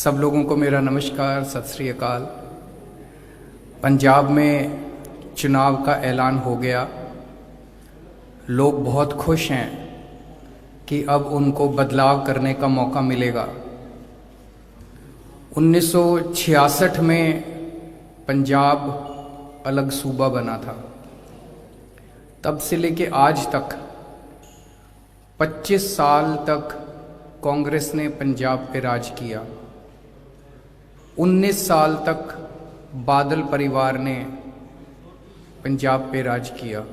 सब लोगों को मेरा नमस्कार, सत श्री अकाल। पंजाब में चुनाव का ऐलान हो गया। लोग बहुत खुश हैं कि अब उनको बदलाव करने का मौका मिलेगा। 1966 में पंजाब अलग सूबा बना था। तब से लेके आज तक 25 साल तक कांग्रेस ने पंजाब पे राज किया। 19 साल तक बादल परिवार ने पंजाब पे राज किया।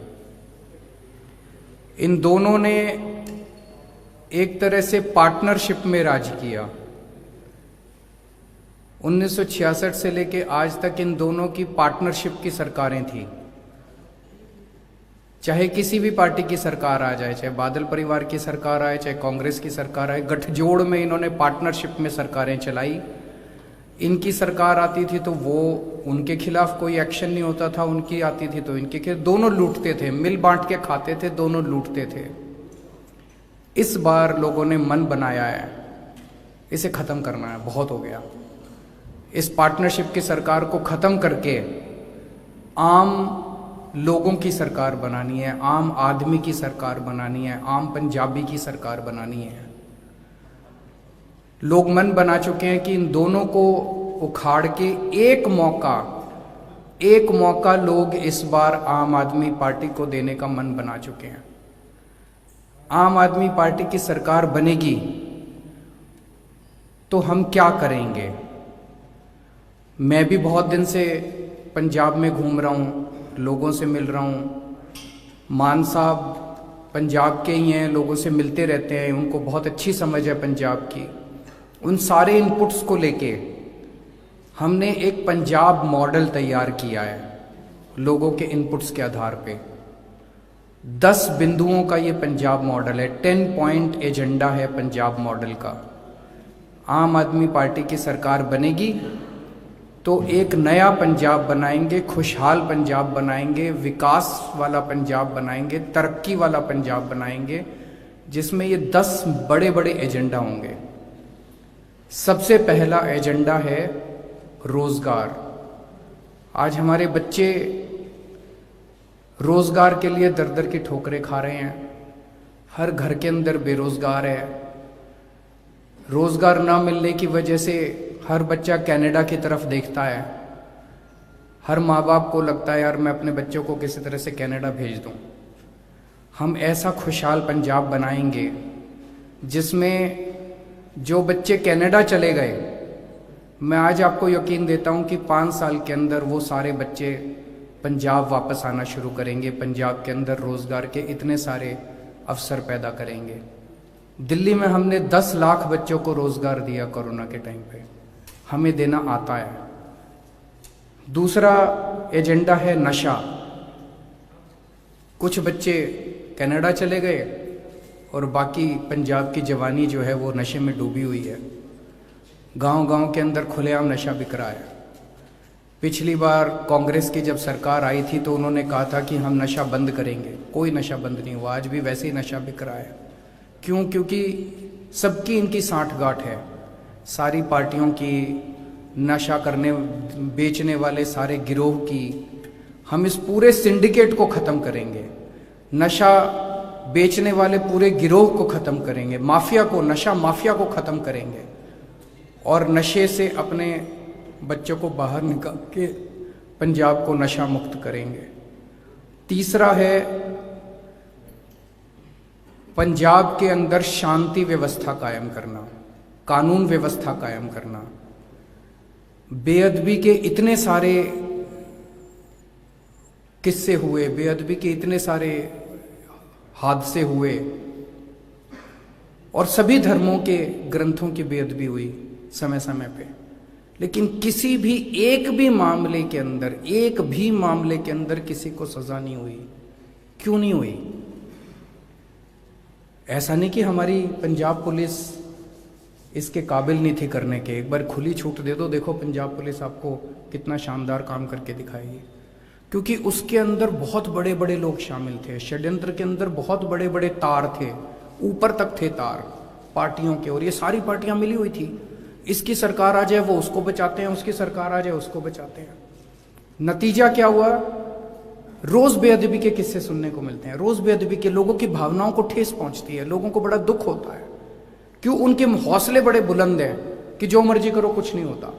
इन दोनों ने एक तरह से पार्टनरशिप में राज किया। 1966 से लेके आज तक इन दोनों की पार्टनरशिप की सरकारें थी। चाहे किसी भी पार्टी की सरकार आ जाए, चाहे बादल परिवार की सरकार आए, चाहे कांग्रेस की सरकार आए, गठजोड़ में इन्होंने पार्टनरशिप में सरकारें चलाई। इनकी सरकार आती थी तो वो उनके खिलाफ कोई एक्शन नहीं होता था, उनकी आती थी तो इनके खिलाफ। दोनों लूटते थे, मिल बांट के खाते थे, दोनों लूटते थे। इस बार लोगों ने मन बनाया है, इसे खत्म करना है, बहुत हो गया। इस पार्टनरशिप की सरकार को खत्म करके आम लोगों की सरकार बनानी है, आम आदमी की सरकार बनानी है, आम पंजाबी की सरकार बनानी है। लोग मन बना चुके हैं कि इन दोनों को उखाड़ के एक मौका लोग इस बार आम आदमी पार्टी को देने का मन बना चुके हैं। आम आदमी पार्टी की सरकार बनेगी तो हम क्या करेंगे? मैं भी बहुत दिन से पंजाब में घूम रहा हूँ, लोगों से मिल रहा हूँ। मान साहब पंजाब के ही हैं, लोगों से मिलते रहते हैं, उनको बहुत अच्छी समझ है पंजाब की। उन सारे इनपुट्स को लेके हमने एक पंजाब मॉडल तैयार किया है। लोगों के इनपुट्स के आधार पे 10 बिंदुओं का ये पंजाब मॉडल है। 10 पॉइंट एजेंडा है पंजाब मॉडल का। आम आदमी पार्टी की सरकार बनेगी तो एक नया पंजाब बनाएंगे, खुशहाल पंजाब बनाएंगे, विकास वाला पंजाब बनाएंगे, तरक्की वाला पंजाब बनाएंगे, जिसमें ये 10 बड़े बड़े एजेंडा होंगे। सबसे पहला एजेंडा है रोजगार। आज हमारे बच्चे रोजगार के लिए दर दर की ठोकरें खा रहे हैं। हर घर के अंदर बेरोजगार है। रोजगार ना मिलने की वजह से हर बच्चा कनाडा की तरफ देखता है। हर माँ बाप को लगता है यार मैं अपने बच्चों को किसी तरह से कनाडा भेज दूं। हम ऐसा खुशहाल पंजाब बनाएंगे जिसमें जो बच्चे कनाडा चले गए, मैं आज आपको यकीन देता हूं कि 5 साल के अंदर वो सारे बच्चे पंजाब वापस आना शुरू करेंगे। पंजाब के अंदर रोजगार के इतने सारे अवसर पैदा करेंगे। दिल्ली में हमने 10 लाख बच्चों को रोजगार दिया कोरोना के टाइम पे। हमें देना आता है। दूसरा एजेंडा है नशा। कुछ बच्चे कनाडा चले गए और बाकी पंजाब की जवानी जो है वो नशे में डूबी हुई है। गांव-गांव के अंदर खुलेआम नशा बिक रहा है। पिछली बार कांग्रेस की जब सरकार आई थी तो उन्होंने कहा था कि हम नशा बंद करेंगे। कोई नशा बंद नहीं हुआ। आज भी वैसे ही नशा बिक रहा है। क्यों? क्योंकि सबकी इनकी सांठगांठ है। सारी पार्टियों की, नशा करने बेचने वाले सारे गिरोह की। हम इस पूरे सिंडिकेट को ख़त्म करेंगे। नशा बेचने वाले पूरे गिरोह को ख़त्म करेंगे। माफिया को, नशा माफिया को ख़त्म करेंगे और नशे से अपने बच्चों को बाहर निकाल के पंजाब को नशा मुक्त करेंगे। तीसरा है पंजाब के अंदर शांति व्यवस्था कायम करना, कानून व्यवस्था कायम करना। बेअदबी के इतने सारे किस्से हुए, बेअदबी के इतने सारे हादसे हुए और सभी धर्मों के ग्रंथों की बेअदबी हुई समय समय पे, लेकिन किसी भी एक भी मामले के अंदर किसी को सजा नहीं हुई। क्यों नहीं हुई? ऐसा नहीं कि हमारी पंजाब पुलिस इसके काबिल नहीं थी करने के। एक बार खुली छूट दे दो, देखो पंजाब पुलिस आपको कितना शानदार काम करके दिखाएगी। क्योंकि उसके अंदर बहुत बड़े बड़े लोग शामिल थे। षड्यंत्र के अंदर बहुत बड़े बड़े तार थे, ऊपर तक थे तार पार्टियों के, और ये सारी पार्टियां मिली हुई थी। इसकी सरकार आ जाए वो उसको बचाते हैं, उसकी सरकार आ जाए उसको बचाते हैं। नतीजा क्या हुआ? रोज बेअदबी के किस्से सुनने को मिलते हैं, रोज बेअदबी के, लोगों की भावनाओं को ठेस पहुंचती है, लोगों को बड़ा दुख होता है। क्यों? उनके हौसले बड़े बुलंद हैं कि जो मर्जी करो कुछ नहीं होता।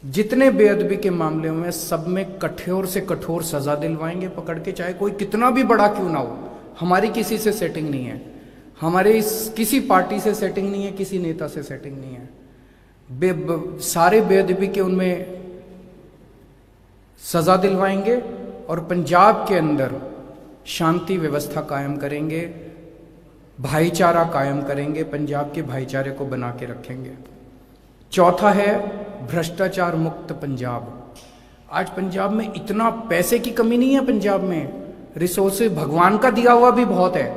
जितने बेअदबी के मामले में सब में कठोर से कठोर सजा दिलवाएंगे पकड़ के, चाहे कोई कितना भी बड़ा क्यों ना हो। हमारी किसी से सेटिंग नहीं है, हमारे किसी पार्टी से सेटिंग नहीं है, किसी नेता से सेटिंग नहीं है। सारे बेअदबी के उनमें सजा दिलवाएंगे और पंजाब के अंदर शांति व्यवस्था कायम करेंगे, भाईचारा कायम करेंगे, पंजाब के भाईचारे को बना के रखेंगे। चौथा है भ्रष्टाचार मुक्त पंजाब। आज पंजाब में इतना पैसे की कमी नहीं है, पंजाब में रिसोर्सेज भगवान का दिया हुआ भी बहुत है,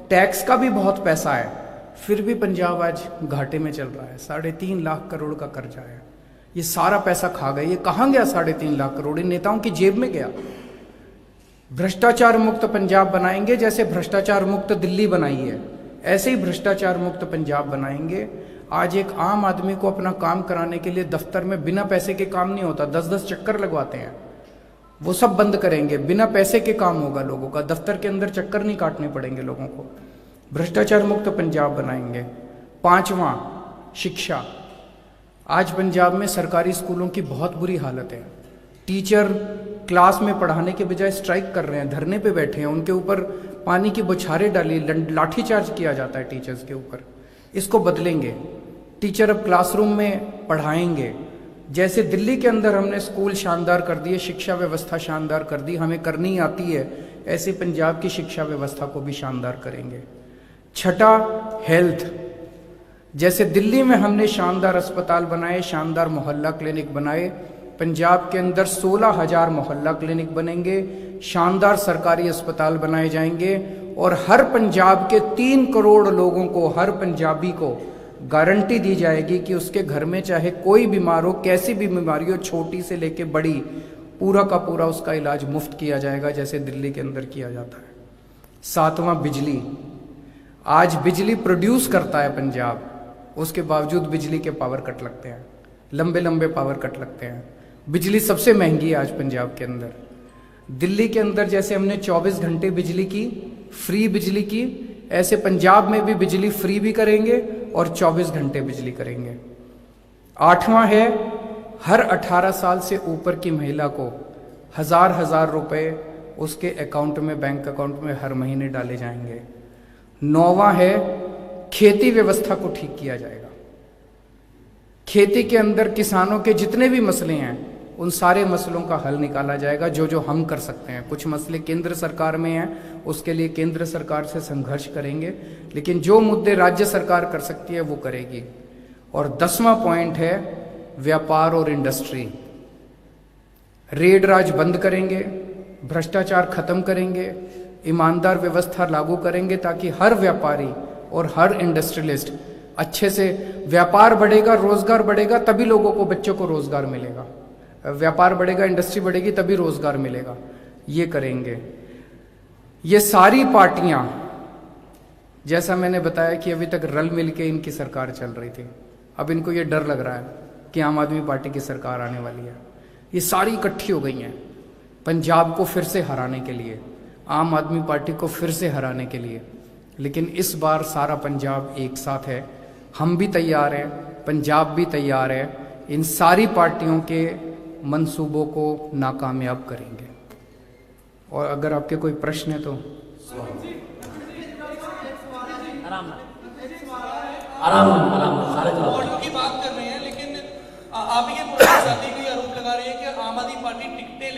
टैक्स का भी बहुत पैसा है, फिर भी पंजाब आज घाटे में चल रहा है। 3.5 लाख करोड़ का कर्जा है, ये सारा पैसा खा गए। ये कहाँ गया 3.5 लाख करोड़? इन नेताओं की जेब में गया। भ्रष्टाचार मुक्त पंजाब बनाएंगे, जैसे भ्रष्टाचार मुक्त दिल्ली बनाई है ऐसे ही भ्रष्टाचार मुक्त पंजाब बनाएंगे। आज एक आम आदमी को अपना काम कराने के लिए दफ्तर में बिना पैसे के काम नहीं होता, 10-10 चक्कर लगवाते हैं, वो सब बंद करेंगे। बिना पैसे के काम होगा लोगों का, दफ्तर के अंदर चक्कर नहीं काटने पड़ेंगे लोगों को। भ्रष्टाचार मुक्त पंजाब बनाएंगे। 5वां शिक्षा। आज पंजाब में सरकारी स्कूलों की बहुत बुरी हालत है। टीचर क्लास में पढ़ाने के बजाय स्ट्राइक कर रहे हैं, धरने पे बैठे हैं, उनके ऊपर पानी की बौछारें डाली, लाठीचार्ज किया जाता है टीचर्स के ऊपर। इसको बदलेंगे। टीचर अब क्लासरूम में पढ़ाएंगे। जैसे दिल्ली के अंदर हमने स्कूल शानदार कर दिए, शिक्षा व्यवस्था शानदार कर दी, हमें करनी आती है, ऐसे पंजाब की शिक्षा व्यवस्था को भी शानदार करेंगे। छठा हेल्थ। जैसे दिल्ली में हमने शानदार अस्पताल बनाए, शानदार मोहल्ला क्लिनिक बनाए, पंजाब के अंदर 16,000 मोहल्ला क्लिनिक बनेंगे, शानदार सरकारी अस्पताल बनाए जाएंगे और हर पंजाब के 3 करोड़ लोगों को, हर पंजाबी को गारंटी दी जाएगी कि उसके घर में चाहे कोई बीमार हो, कैसी भी बीमारी हो, छोटी से लेके बड़ी, पूरा का पूरा उसका इलाज मुफ्त किया जाएगा, जैसे दिल्ली के अंदर किया जाता है। 7वां बिजली। आज बिजली प्रोड्यूस करता है पंजाब, उसके बावजूद बिजली के पावर कट लगते हैं, लंबे लंबे पावर कट लगते हैं। बिजली सबसे महंगी है आज पंजाब के अंदर। दिल्ली के अंदर जैसे हमने 24 घंटे बिजली की, फ्री बिजली की, ऐसे पंजाब में भी बिजली फ्री भी करेंगे और 24 घंटे बिजली करेंगे। 8वां है हर 18 साल से ऊपर की महिला को 1000 रुपए उसके अकाउंट में, बैंक अकाउंट में हर महीने डाले जाएंगे। 9वां है खेती व्यवस्था को ठीक किया जाएगा। खेती के अंदर किसानों के जितने भी मसले हैं उन सारे मसलों का हल निकाला जाएगा, जो जो हम कर सकते हैं। कुछ मसले केंद्र सरकार में हैं, उसके लिए केंद्र सरकार से संघर्ष करेंगे, लेकिन जो मुद्दे राज्य सरकार कर सकती है वो करेगी। और 10वां पॉइंट है व्यापार और इंडस्ट्री। रेड राज बंद करेंगे, भ्रष्टाचार खत्म करेंगे, ईमानदार व्यवस्था लागू करेंगे, ताकि हर व्यापारी और हर इंडस्ट्रियलिस्ट अच्छे से, व्यापार बढ़ेगा, रोजगार बढ़ेगा, तभी लोगों को, बच्चों को रोजगार मिलेगा। व्यापार बढ़ेगा, इंडस्ट्री बढ़ेगी, तभी रोजगार मिलेगा। ये करेंगे। ये सारी पार्टियां, जैसा मैंने बताया कि अभी तक रल मिल के इनकी सरकार चल रही थी, अब इनको ये डर लग रहा है कि आम आदमी पार्टी की सरकार आने वाली है। ये सारी इकट्ठी हो गई हैं पंजाब को फिर से हराने के लिए, आम आदमी पार्टी को फिर से हराने के लिए। लेकिन इस बार सारा पंजाब एक साथ है, हम भी तैयार हैं, पंजाब भी तैयार है, इन सारी पार्टियों के मंसूबों को नाकामयाब करेंगे। और अगर आपके कोई प्रश्न है तो आराम सारे जवाब की बात कर रहे हैं, लेकिन आप ये साथी भी आरोप लगा रहे हैं कि आम आदमी पार्टी टिकटें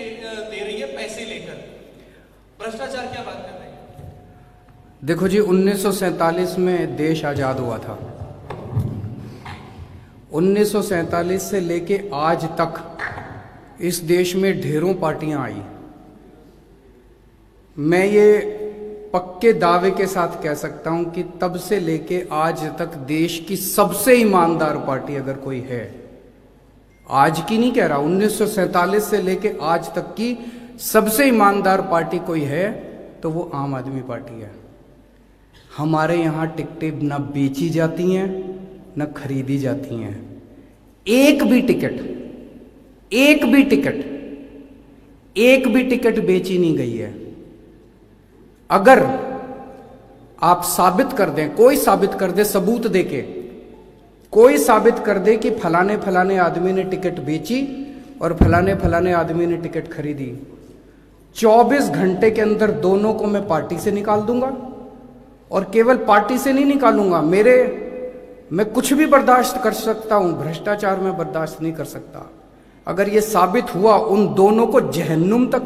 दे रही है पैसे लेकर, भ्रष्टाचार क्या बात कर रहे हैं? देखो जी, 1947 में देश आजाद हुआ था। 1947 से लेके आज तक इस देश में ढेरों पार्टियां आई। मैं ये पक्के दावे के साथ कह सकता हूं कि तब से लेके आज तक देश की सबसे ईमानदार पार्टी अगर कोई है, आज की नहीं कह रहा, 1947 से लेके आज तक की सबसे ईमानदार पार्टी कोई है तो वो आम आदमी पार्टी है। हमारे यहाँ टिकटें न बेची जाती हैं न खरीदी जाती हैं, एक भी टिकट बेची नहीं गई है। अगर आप साबित कर दें, कोई साबित कर दे, सबूत देके कोई साबित कर दे कि फलाने फलाने आदमी ने टिकट बेची और फलाने फलाने आदमी ने टिकट खरीदी, 24 घंटे के अंदर दोनों को मैं पार्टी से निकाल दूंगा। और केवल पार्टी से नहीं निकालूंगा, मैं कुछ भी बर्दाश्त कर सकता हूं, भ्रष्टाचार में बर्दाश्त नहीं कर सकता। अगर ये साबित हुआ, उन दोनों को जहन्नुम तक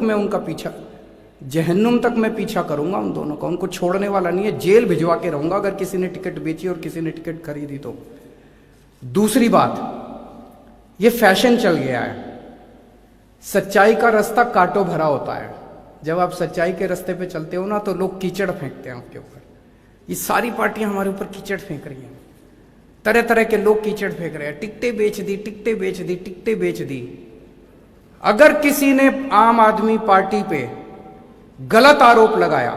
मैं पीछा करूंगा उन दोनों का, उनको छोड़ने वाला नहीं है, जेल भिजवा के रहूंगा अगर किसी ने टिकट बेची और किसी ने टिकट खरीदी तो। दूसरी बात, ये फैशन चल गया है, सच्चाई का रास्ता कांटों भरा होता है। जब आप सच्चाई के रास्ते पे चलते हो ना, तो लोग कीचड़ फेंकते हैं आपके ऊपर। ये सारी पार्टियां हमारे ऊपर कीचड़ फेंक रही हैं, तरह तरह के लोग कीचड़ फेंक रहे हैं, टिकटें बेच दी। अगर किसी ने आम आदमी पार्टी पे गलत आरोप लगाया,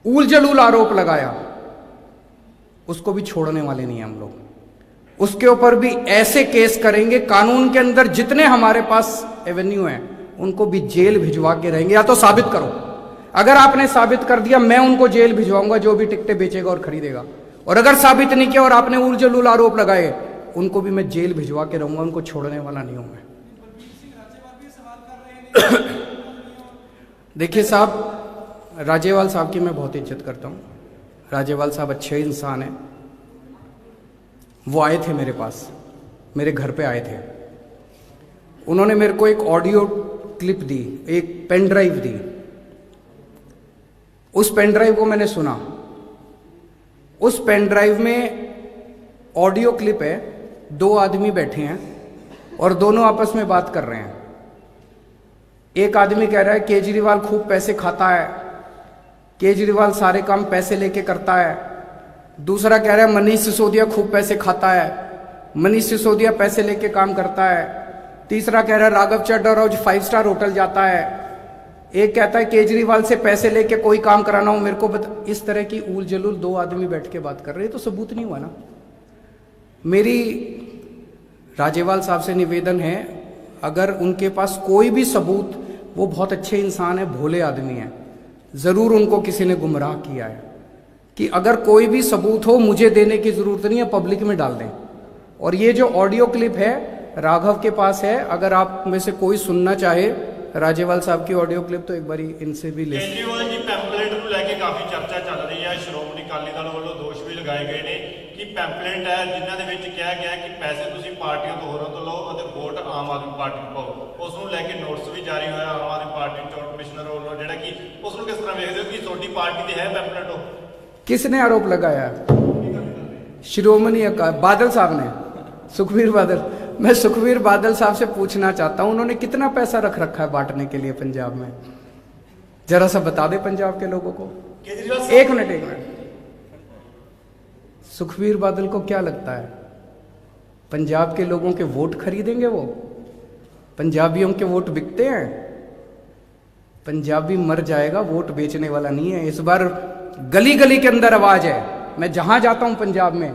ऊल जलूल आरोप लगाया, उसको भी छोड़ने वाले नहीं हैं हम लोग। उसके ऊपर भी ऐसे केस करेंगे, कानून के अंदर जितने हमारे पास एवेन्यू हैं उनको भी जेल भिजवा के रहेंगे। या तो साबित करो, अगर आपने साबित कर दिया, मैं उनको जेल भिजवाऊंगा जो भी टिकटें बेचेगा और खरीदेगा। और अगर साबित नहीं किया और आपने ऊल जलूल आरोप लगाए, उनको भी मैं जेल भिजवा के रहूंगा, उनको छोड़ने वाला नहीं हूं मैं। देखिए साहब, राजेवाल साहब की मैं बहुत इज्जत करता हूं। राजेवाल साहब अच्छे इंसान हैं। वो आए थे मेरे पास, मेरे घर पे आए थे। उन्होंने मेरे को एक ऑडियो क्लिप दी, एक पेन ड्राइव दी। उस पेन ड्राइव को मैंने सुना। उस पेन ड्राइव में ऑडियो क्लिप है, 2 आदमी बैठे हैं और दोनों आपस में बात कर रहे हैं। एक आदमी कह रहा है केजरीवाल खूब पैसे खाता है, केजरीवाल सारे काम पैसे लेके करता है। दूसरा कह रहा है मनीष सिसोदिया खूब पैसे खाता है, मनीष सिसोदिया पैसे लेके काम करता है। तीसरा कह रहा है राघव चड्ढा रोज 5 स्टार होटल जाता है। एक कहता है केजरीवाल से पैसे लेके कोई काम कराना हो मेरे को इस तरह की ऊल जलूल 2 आदमी बैठ के बात कर रहे हैं, तो सबूत नहीं हुआ ना। मेरी राजेवाल साहब से निवेदन है, अगर उनके पास कोई भी सबूत, वो बहुत अच्छे इंसान है, भोले आदमी हैं, जरूर उनको किसी ने गुमराह किया है, कि अगर कोई भी सबूत हो मुझे देने की जरूरत नहीं है, पब्लिक में डाल दें। और ये जो ऑडियो क्लिप है राघव के पास है, अगर आप में से कोई सुनना चाहे राजेवाल साहब की ऑडियो क्लिप, तो एक बार इनसे भी ले। केजरीवाल जी पैंपलेट ਨੂੰ ਲੈ ਕੇ ਕਾਫੀ ਚਰਚਾ ਚੱਲ ਰਹੀ ਹੈ। ਸ਼੍ਰੋਮਣੀ ਅਕਾਲੀ ਦਲ ਵੱਲੋਂ ਦੋਸ਼ ਵੀ ਲਗਾਏ ਗਏ ਨੇ ਕਿ ਪੈਂਪਲੇਟ ਹੈ ਜਿਨ੍ਹਾਂ ਦੇ ਵਿੱਚ ਕਿਹਾ ਗਿਆ ਕਿ ਪੈਸੇ ਤੁਸੀਂ ਪਾਰਟੀਆਂ ਤੋਂ ਹੋਰਾਂ ਤੋਂ ਲਓ ਅਤੇ ਵੋਟ ਆਮ ਆਦਮੀ ਪਾਰਟੀ ਨੂੰ ਪਾਓ। ਉਸ ਨੂੰ ਲੈ ਕੇ ਨੋਟਿਸ ਵੀ ਜਾਰੀ ਹੋਇਆ ਆਮ ਆਦਮੀ ਪਾਰਟੀ ਚੋਣ ਕਮਿਸ਼ਨਰ ਵੱਲੋਂ, ਜਿਹੜਾ ਕਿ ਉਸ ਨੂੰ ਕਿਸ ਤਰ੍ਹਾਂ ਵੇਖਦੇ ਹੋ ਕਿ ਤੁਹਾਡੀ ਪਾਰਟੀ ਤੇ ਹੈ ਪੈਂਪਲੇਟ? ਉਹ किसने आरोप लगाया? श्रोमणी अकाली बादल साहब ने, सुखबीर बादल। मैं सुखबीर बादल साहब से पूछना चाहता हूं, उन्होंने कितना पैसा रख रखा है बांटने के लिए पंजाब में? जरा सा बता दे पंजाब के लोगों को। एक मिनट, सुखबीर बादल को क्या लगता है पंजाब के लोगों के वोट खरीदेंगे? वो पंजाबियों के वोट बिकते हैं? पंजाबी मर जाएगा, वोट बेचने वाला नहीं है। इस बार गली गली के अंदर आवाज है, मैं जहां जाता हूं पंजाब में,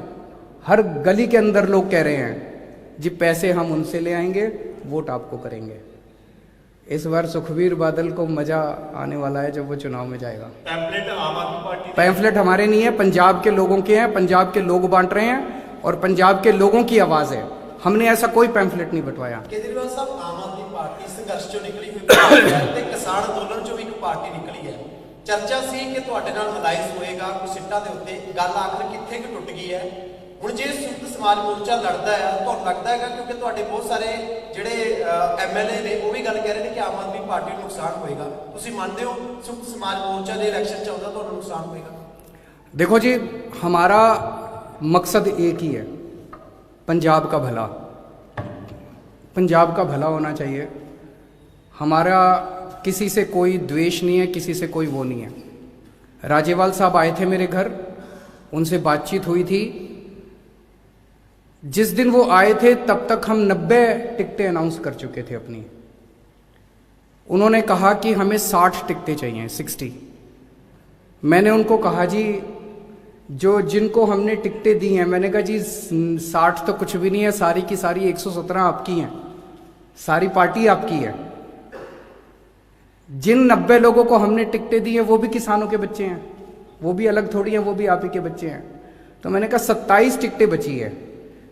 हर गली के अंदर लोग कह रहे हैं जी पैसे हम उनसे ले आएंगे, वोट आपको करेंगे। इस बार सुखबीर बादल को मजा आने वाला है जब वो चुनाव में जाएगा। पैंपलेट आम आदमी पार्टी, पैम्फलेट हमारे नहीं है, पंजाब के लोगों के हैं, पंजाब के लोग बांट रहे हैं और पंजाब के लोगों की आवाज है। हमने ऐसा कोई पैम्फलेट नहीं बंटवाया। केजरीवाल साहब, आम आदमी पार्टी संघर्ष चों निकली हुई पार्टी है ते किसान अंदोलन चों भी एक पार्टी निकली है। चर्चा सी कि तुहाडे नाल अलायंस होएगा कुछ सीटां दे उत्ते, गल आखिर कित्थे कि टुट गई है? हुण जे संयुक्त समाज मोर्चा लड़दा है, तुहानूं लगदा है क्योंकि तुहाडे बहुत सारे जिहड़े MLA ने वो भी गल कह रहे हैं कि आम आदमी पार्टी नूं नुकसान होएगा, तुसीं मनदे हो संयुक्त समाज मोर्चा दे इलैक्शन च आउंदा तुहानूं नुकसान होएगा? देखो जी, हमारा मकसद एक ही है, पंजाब का भला। पंजाब का भला होना चाहिए। हमारा किसी से कोई द्वेष नहीं है, किसी से कोई वो नहीं है। राजेवाल साहब आए थे मेरे घर, उनसे बातचीत हुई थी। जिस दिन वो आए थे तब तक हम 90 टिकटें अनाउंस कर चुके थे अपनी। उन्होंने कहा कि हमें 60 टिकटें चाहिए, 60। मैंने उनको कहा जी जो जिनको हमने टिकटें दी हैं, मैंने कहा जी 60 तो कुछ भी नहीं है, सारी की सारी 117 आपकी हैं, सारी पार्टी आपकी है। जिन 90 लोगों को हमने टिकटें दी हैं वो भी किसानों के बच्चे हैं, वो भी अलग थोड़ी हैं, वो भी आप ही के बच्चे हैं। तो मैंने कहा 27 टिकटें बची है,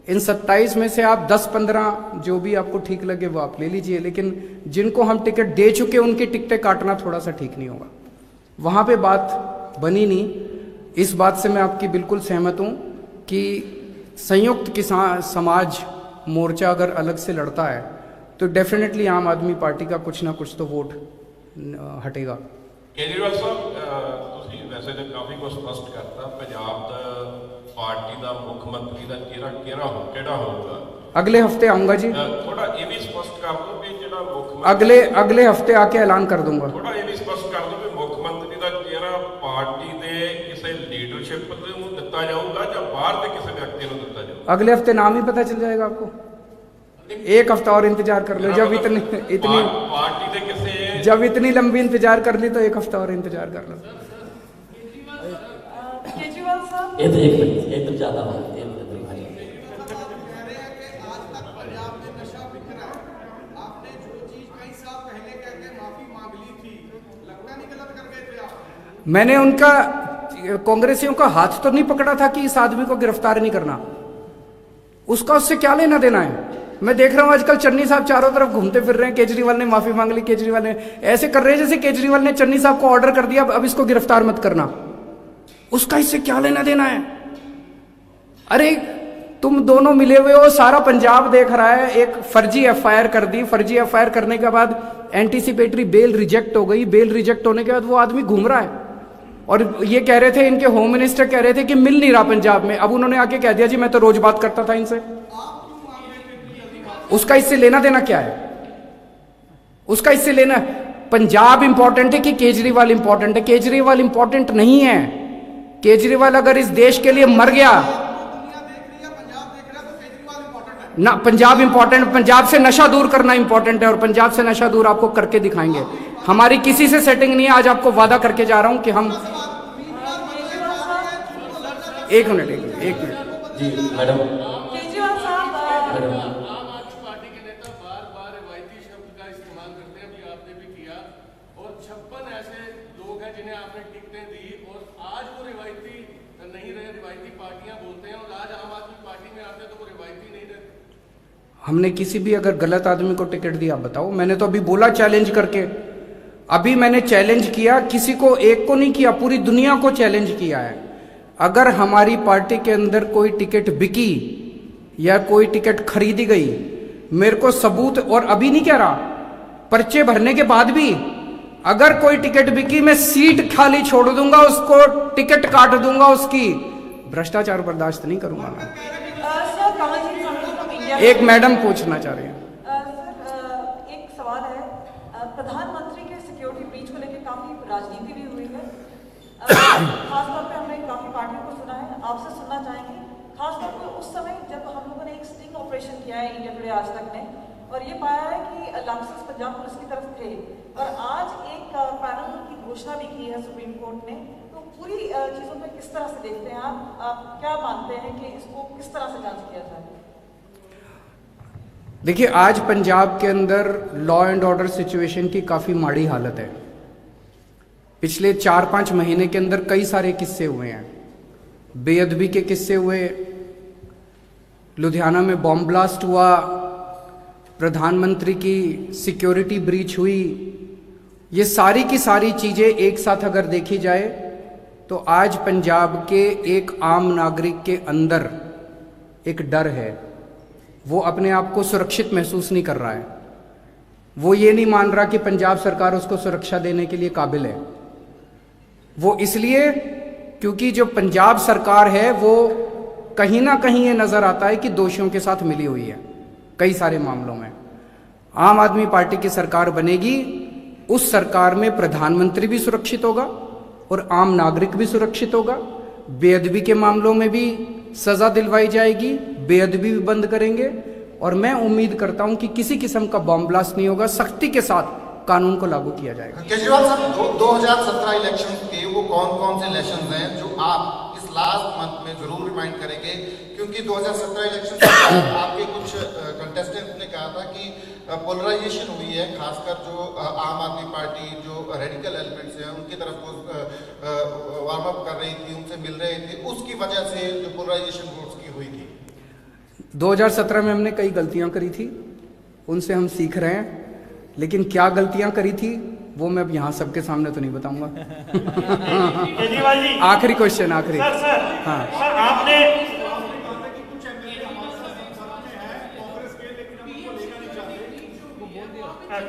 इन 27 में से आप 10-15 जो भी आपको ठीक लगे वो आप ले लीजिए, लेकिन जिनको हम टिकट दे चुके उनकी टिकटें काटना थोड़ा सा ठीक नहीं होगा। वहाँ पे बात बनी नहीं। इस बात से मैं आपकी बिल्कुल सहमत हूँ कि संयुक्त किसान समाज मोर्चा अगर अलग से लड़ता है तो डेफिनेटली आम आदमी पार्टी का कुछ ना कुछ तो वोट हटेगा। ਕੇਜਰੀਵਾਲ ਸਾਹਿਬ ਤੁਸੀਂ ਵੈਸੇ ਤਾਂ ਕਾਫੀ ਕੁਝ ਸਪਸ਼ਟ ਕਰਤਾ, ਪੰਜਾਬ ਦਾ ਪਾਰਟੀ ਦਾ ਮੁੱਖ ਮੰਤਰੀ ਦਾ ਕਿਹੜਾ ਹੋਊਗਾ। अगले हफ्ते आऊंगा जी, ਥੋੜਾ ਇਹ ਵੀ ਸਪਸ਼ਟ ਕਰ ਦਿਓ ਕਿ ਜਿਹੜਾ ਮੁੱਖ ਮੰਤਰੀ अगले हफ्ते आके ऐलान कर दूंगा। ਥੋੜਾ ਇਹ ਵੀ ਸਪਸ਼ਟ ਕਰ ਦਿਓ ਕਿ ਮੁੱਖ ਮੰਤਰੀ ਦਾ ਚਿਹਰਾ ਪਾਰਟੀ ਦੇ ਕਿਸੇ ਲੀਡਰਸ਼ਿਪ ਨੂੰ ਦਿੱਤਾ ਜਾਊਗਾ ਜਾਂ ਬਾਹਰ ਦੇ ਕਿਸੇ ਵਿਅਕਤੀ ਨੂੰ ਦਿੱਤਾ ਜਾਊਗਾ। अगले हफ्ते नाम ही पता चल जाएगा आपको, एक हफ्ता और इंतजार कर लो। जब इतनी पार्टी ਦੇ ਕਿਸੇ जब इतनी लंबी इंतजार कर ली तो एक हफ्ता और इंतजार कर लो। केजरीवाल साहब, ये तो एक मिनट एकदम ज्यादा हो गया। मैंने उनका कांग्रेसियों का हाथ तो नहीं पकड़ा था कि इस आदमी को गिरफ्तार नहीं करना, उसका उससे क्या लेना देना है। मैं देख रहा हूं आजकल चन्नी साहब चारों तरफ घूमते फिर रहे हैं, केजरीवाल ने माफी मांग ली, केजरीवाल ने ऐसे कर रहे हैं जैसे केजरीवाल ने चन्नी साहब को ऑर्डर कर दिया अब इसको गिरफ्तार मत करना, उसका इससे क्या लेना देना है। अरे तुम दोनों मिले हुए हो, सारा पंजाब देख रहा है। एक फर्जी एफआईआर कर दी, फर्जी एफआईआर करने के बाद एंटीसिपेटरी बेल रिजेक्ट हो गई, बेल रिजेक्ट होने के बाद वो आदमी घूम रहा है और ये कह रहे थे, इनके होम मिनिस्टर कह रहे थे कि मिल नहीं रहा पंजाब में। अब उन्होंने आके कह दिया जी मैं तो रोज बात करता था इनसे। उसका इससे लेना देना क्या है, उसका इससे लेना, पंजाब इंपॉर्टेंट है कि केजरीवाल इंपॉर्टेंट है? केजरीवाल इंपॉर्टेंट नहीं है। केजरीवाल अगर इस देश के लिए मर गया ना, पंजाब इंपॉर्टेंट, पंजाब से नशा दूर करना इंपॉर्टेंट है और पंजाब से नशा दूर आपको करके दिखाएंगे। हमारी किसी से सेटिंग नहीं है, आज आपको वादा करके जा रहा हूं कि हम एक मिनट जी मैडम, केजरीवाल साहब, मैडम आम आदमी पार्टी के नेता बार-बार रिवायती शब्द का इस्तेमाल करते हैं, अभी आपने भी किया, और 56 ऐसे लोग हैं जिन्हें आपने टिकटें दी और आज वो रिवायती नहीं रहे, रिवायती पार्टियां बोलते हैं और आज आम आदमी पार्टी में आते हैं तो वो रिवायती नहीं रहते। हमने किसी भी अगर गलत आदमी को टिकट दिया बताओ? मैंने तो अभी बोला चैलेंज करके, अभी मैंने चैलेंज किया, किसी को एक को नहीं किया, पूरी दुनिया को चैलेंज किया है। अगर हमारी पार्टी के अंदर कोई टिकट बिकी या कोई टिकट खरीदी गई, मेरे को सबूत, और अभी नहीं कह रहा, पर्चे भरने के बाद भी अगर कोई टिकट बिकी मैं सीट खाली छोड़ दूंगा, उसको टिकट काट दूंगा उसकी। भ्रष्टाचार बर्दाश्त नहीं करूंगा मैं। Sir Kamal ji from India। एक मैडम पूछना चाह रहे हैं। सर एक सवाल है, प्रधानमंत्री के सिक्योरिटी ब्रीच को लेकर काफी राजनीति भी हुई है, खासतौर पे हमने काफी पार्टियों को सुना है, आपसे सुनना चाहेंगे खासतौर पर उस समय जब हम लोगों ने एक स्टिंग ऑपरेशन किया है इंडिया टुडे आज तक ने, और ये पाया है कि लाइसेंस पंजाब पुलिस की तरफ थे, और आज एक पैनल की घोषणा भी की है सुप्रीम कोर्ट ने, तो पूरी चीजों पे किस तरह से देखते हैं आप क्या मानते हैं कि इसको किस तरह से जांच किया जाए? देखिए, आज पंजाब के अंदर लॉ एंड ऑर्डर सिचुएशन की काफी माड़ी हालत है। पिछले 4-5 महीने के अंदर कई सारे किस्से हुए हैं, बेअदबी के किस्से हुए, लुधियाना में बॉम्ब ब्लास्ट हुआ, प्रधानमंत्री की सिक्योरिटी ब्रीच हुई। ये सारी की सारी चीजें एक साथ अगर देखी जाए तो आज पंजाब के एक आम नागरिक के अंदर एक डर है, वो अपने आप को सुरक्षित महसूस नहीं कर रहा है, वो ये नहीं मान रहा कि पंजाब सरकार उसको सुरक्षा देने के लिए काबिल है। वो इसलिए क्योंकि जो पंजाब सरकार है वो कहीं ना कहीं ये नजर आता है कि दोषियों के साथ मिली हुई है कई सारे मामलों में। आम आदमी पार्टी की सरकार बनेगी, उस सरकार में प्रधानमंत्री भी सुरक्षित होगा और आम नागरिक भी सुरक्षित होगा। बेअदबी के मामलों में भी सजा दिलवाई जाएगी, बेअदबी भी बंद करेंगे, और मैं उम्मीद करता हूं कि किसी किस्म का बॉम्ब ब्लास्ट नहीं होगा, सख्ती के साथ कानून को लागू किया जाएगा। केजरीवाल साहब, 2017 इलेक्शन के वो कौन कौन से इलेक्शन हैं जो आप इस लास्ट मंथ में जरूर रिमाइंड करेंगे, क्योंकि 2017 इलेक्शन से आपके कुछ कंटेस्टेंट्स ने कहा था कि पोलराइजेशन हुई है, खासकर जो आम आदमी पार्टी जो रेडिकल एलिमेंट्स हैं उनकी तरफ को वार्म अप कर रही थी, उनसे मिल रहे थे, उसकी वजह से जो पोलराइजेशन वोट्स की हुई थी। 2017 में हमने कई गलतियां करी थी, उनसे हम सीख रहे हैं, लेकिन क्या गलतियां करी थी वो मैं अब यहाँ सबके सामने तो नहीं बताऊंगा। केजरीवाल जी, आखिरी क्वेश्चन, आखिरी। सर हाँ, सर आपने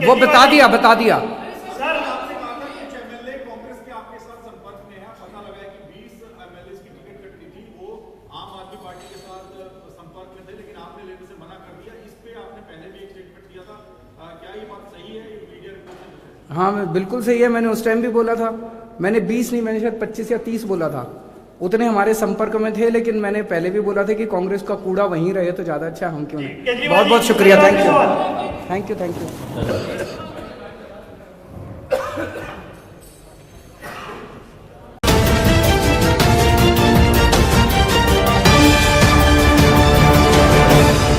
वो बता दिया सर आपने कहा था कुछ एमएलए कांग्रेस के आपके साथ संपर्क में है, पता लगा है कि 20 एमएलए की टिकट कटनी थी, वो आम आदमी पार्टी के साथ संपर्क में थे, लेकिन आपने लेने से मना कर दिया। इस पे आपने पहले भी एक स्टेटमेंट दिया था, क्या ये बात सही है? Media report? हाँ बिल्कुल सही है, मैंने उस टाइम भी बोला था। मैंने 20 नहीं, मैंने शायद 25 या 30 बोला था। उतने हमारे संपर्क में थे, लेकिन मैंने पहले भी बोला था कि कांग्रेस का कूड़ा वहीं रहे तो ज्यादा अच्छा, हम क्यों नहीं। बहुत बहुत शुक्रिया, थैंक यू।